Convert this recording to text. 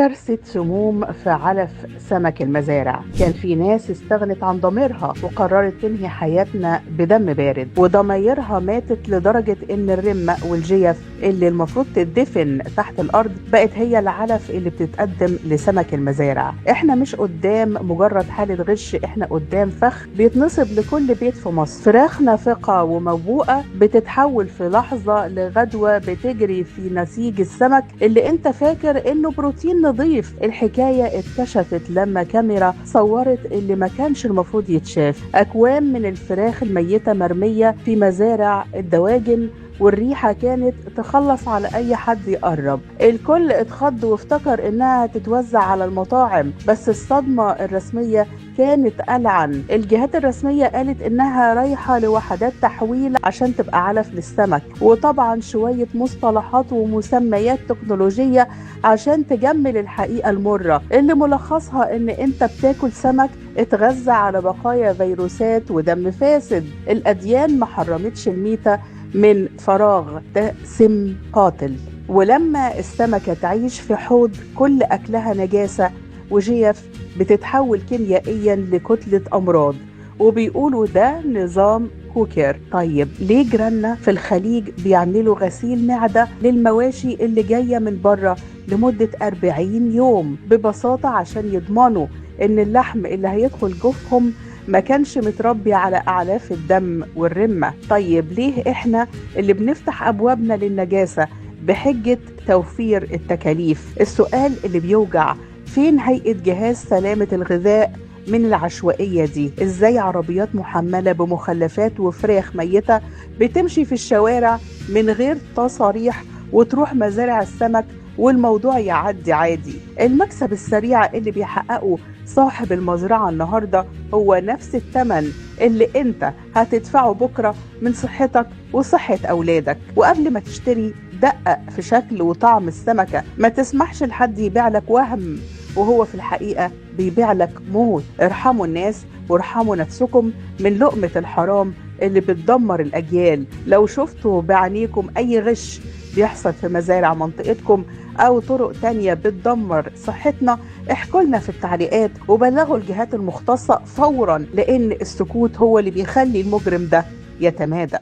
كارثة سموم في علف سمك المزارع. كان في ناس استغنت عن ضميرها وقررت تنهي حياتنا بدم بارد، وضمايرها ماتت لدرجة ان الرمة والجيف اللي المفروض تدفن تحت الارض بقت هي العلف اللي بتتقدم لسمك المزارع. احنا مش قدام مجرد حالة غش، احنا قدام فخ بيتنصب لكل بيت في مصر. فراخ نافقة وموبوءة بتتحول في لحظة لغدوة بتجري في نسيج السمك اللي انت فاكر انه بروتين نظيف. الحكاية اتكشفت لما كاميرا صورت اللي ما كانش المفروض يتشاف. أكوام من الفراخ الميتة مرمية في مزارع الدواجن، والريحة كانت تخلص على أي حد يقرب. الكل اتخض وافتكر إنها تتوزع على المطاعم، بس الصدمة الرسمية كانت ألعن. الجهات الرسمية قالت إنها رايحة لوحدات تحويل عشان تبقى علف للسمك، وطبعا شوية مصطلحات ومسميات تكنولوجية عشان تجمل الحقيقة المرة اللي ملخصها إن أنت بتاكل سمك اتغذى على بقايا فيروسات ودم فاسد. الأديان ما حرمتش الميتة من فراغ، ده سم قاتل. ولما السمكة تعيش في حوض كل أكلها نجاسة وجيف بتتحول كيميائيا لكتلة أمراض، وبيقولوا ده نظام كوكر. طيب ليه جيراننا في الخليج بيعملوا غسيل معدة للمواشي اللي جاية من بره لمدة 40 يوم؟ ببساطة عشان يضمنوا إن اللحم اللي هيدخل جوفهم ما كانش متربي على أعلاف الدم والرمة. طيب ليه إحنا اللي بنفتح أبوابنا للنجاسة بحجة توفير التكاليف؟ السؤال اللي بيوجع، فين هيئة جهاز سلامة الغذاء من العشوائية دي؟ ازاي عربيات محملة بمخلفات وفراخ ميتة بتمشي في الشوارع من غير تصاريح وتروح مزارع السمك والموضوع يعدي عادي؟ المكسب السريع اللي بيحققه صاحب المزرعة النهاردة هو نفس الثمن اللي انت هتدفعه بكرة من صحتك وصحة أولادك. وقبل ما تشتري دقق في شكل وطعم السمكة، ما تسمحش لحد يبيع لك وهم وهو في الحقيقة بيبيع لك موت. ارحموا الناس وارحموا نفسكم من لقمة الحرام اللي بتدمر الأجيال. لو شفتوا بعينيكم أي غش بيحصل في مزارع منطقتكم أو طرق تانية بتدمر صحتنا، احكوا لنا في التعليقات وبلغوا الجهات المختصة فورا، لأن السكوت هو اللي بيخلي المجرم ده يتمادى.